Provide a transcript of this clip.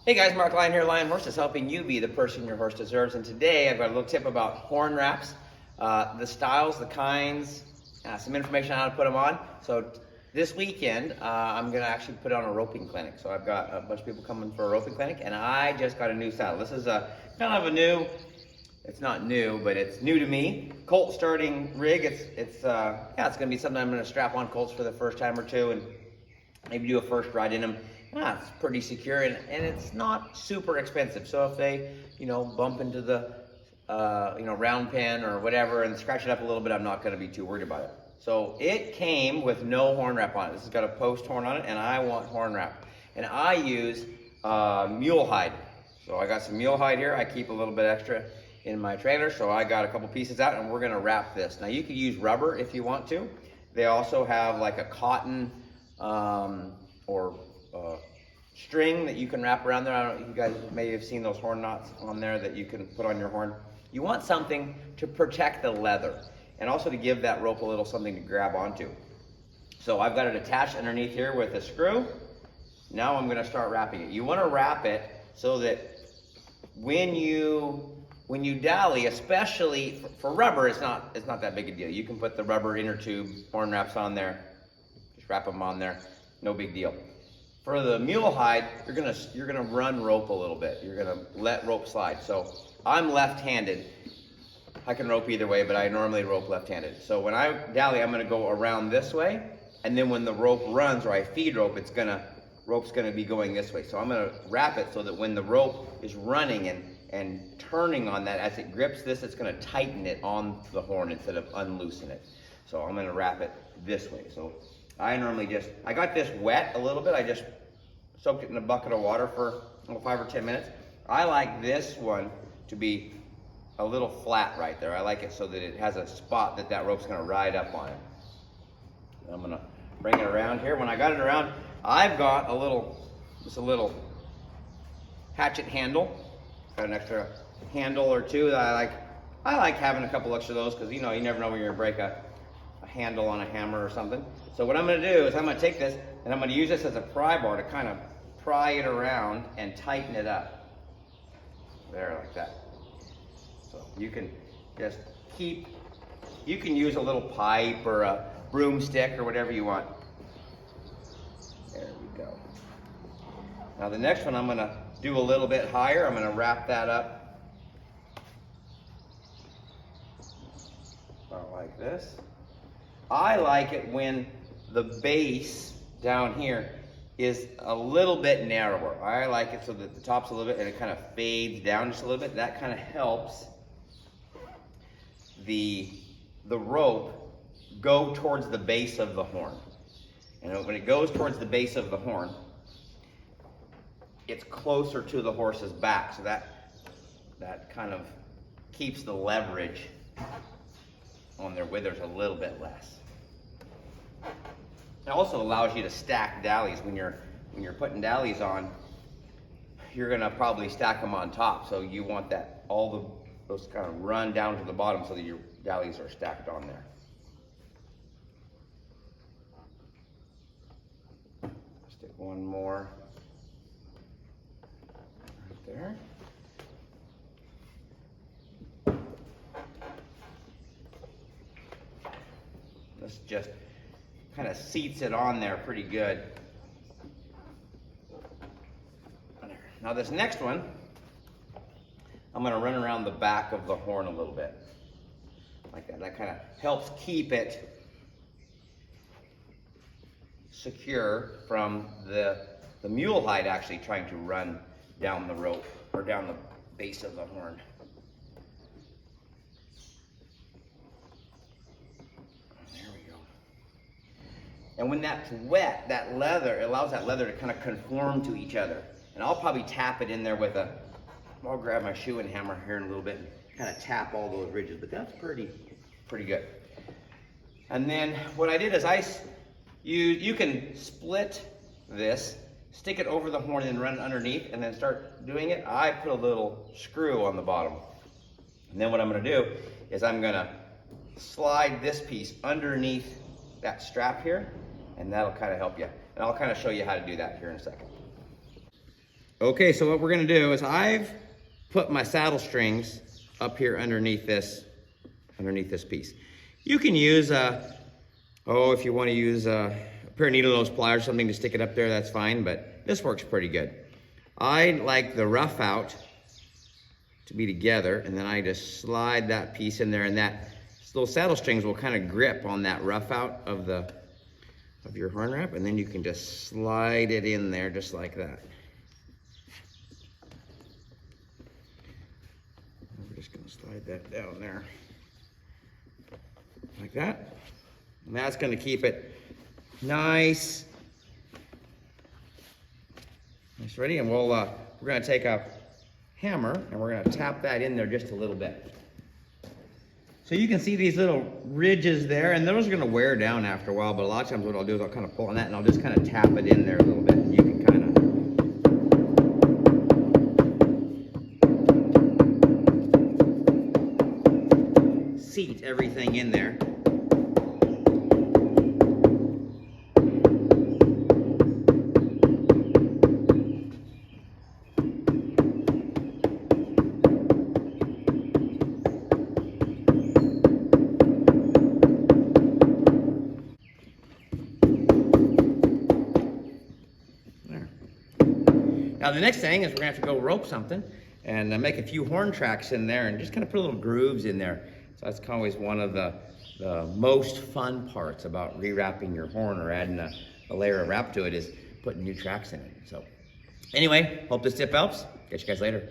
Hey guys, Mark Lyon here, Lion Horses, helping you be the person your horse deserves. And today I've got a little tip about horn wraps, the styles, the kinds, some information on how to put them on. So this weekend, I'm gonna actually put on a roping clinic. So I've got a bunch of people coming for a roping clinic, and I just got a new saddle. This is a kind of a new, it's not new, but it's new to me. Colt starting rig. It's gonna be something I'm gonna strap on colts for the first time or two, and maybe do a first ride in them. It's pretty secure, and it's not super expensive. So if they, bump into the, round pen or whatever and scratch it up a little bit, I'm not gonna be too worried about it. So it came with no horn wrap on it. This has got a post horn on it, and I want horn wrap. And I use mule hide. So I got some mule hide here. I keep a little bit extra in my trailer, so I got a couple pieces out, and we're gonna wrap this. Now you could use rubber if you want to. They also have like a cotton or string that you can wrap around there. I don't know, you guys may have seen those horn knots on there that you can put on your horn. You want something to protect the leather and also to give that rope a little something to grab onto. So I've got it attached underneath here with a screw. Now I'm gonna start wrapping it. You wanna wrap it so that when you dally, especially for rubber, it's not that big a deal. You can put the rubber inner tube horn wraps on there, just wrap them on there, no big deal. For the mule hide, you're gonna run rope a little bit. You're gonna let rope slide. So I'm left-handed. I can rope either way, but I normally rope left-handed. So when I dally, I'm gonna go around this way, and then when the rope runs or I feed rope, rope's gonna be going this way. So I'm gonna wrap it so that when the rope is running and turning on that, as it grips this, it's gonna tighten it on the horn instead of unloosen it. So I'm gonna wrap it this way. So I got this wet a little bit. I just soaked it in a bucket of water for 5 or 10 minutes. I like this one to be a little flat right there. I like it so that it has a spot that rope's gonna ride up on it. I'm gonna bring it around here. When I got it around, I've got just a little hatchet handle. Got an extra handle or two that I like having a couple extra of those because you never know when you're gonna break a handle on a hammer or something. So what I'm gonna do is I'm gonna take this and I'm gonna use this as a pry bar to kind of pry it around and tighten it up. There, like that. So you can just you can use a little pipe or a broomstick or whatever you want. There we go. Now the next one I'm gonna do a little bit higher. I'm gonna wrap that up about like this. I like it when the base down here is a little bit narrower. I like it so that the top's a little bit and it kind of fades down just a little bit. That kind of helps the rope go towards the base of the horn. And when it goes towards the base of the horn, it's closer to the horse's back. So that kind of keeps the leverage on their withers a little bit less. It also allows you to stack dallies. When you're putting dallies on, you're gonna probably stack them on top. So you want those kind of run down to the bottom so that your dallies are stacked on there. Stick one more right there. This just kind of seats it on there pretty good. Now this next one, I'm gonna run around the back of the horn a little bit. Like that. That kind of helps keep it secure from the mule hide actually trying to run down the rope or down the base of the horn. And when that's wet, that leather, it allows that leather to kind of conform to each other. And I'll probably tap it in there I'll grab my shoe and hammer here in a little bit and kind of tap all those ridges, but that's pretty good. And then what I did is you can split this, stick it over the horn and run it underneath and then start doing it. I put a little screw on the bottom. And then what I'm gonna do is I'm gonna slide this piece underneath that strap here, and that'll kind of help you. And I'll kind of show you how to do that here in a second. Okay, so what we're gonna do is I've put my saddle strings up here underneath this piece. You can use if you want to use a pair of needle nose pliers or something to stick it up there, that's fine, but this works pretty good. I like the rough out to be together, and then I just slide that piece in there, and that little saddle strings will kind of grip on that rough out of your horn wrap, and then you can just slide it in there just like that. We're just gonna slide that down there like that, and that's gonna keep it nice ready. And we're gonna take a hammer and we're gonna tap that in there just a little bit. So you can see these little ridges there, and those are gonna wear down after a while, but a lot of times what I'll do is I'll kind of pull on that and I'll just kind of tap it in there a little bit, and you can kind of seat everything in there. Now the next thing is we're gonna have to go rope something and make a few horn tracks in there and just kind of put little grooves in there. So that's always one of the most fun parts about rewrapping your horn or adding a layer of wrap to it, is putting new tracks in it. So anyway, hope this tip helps. Catch you guys later.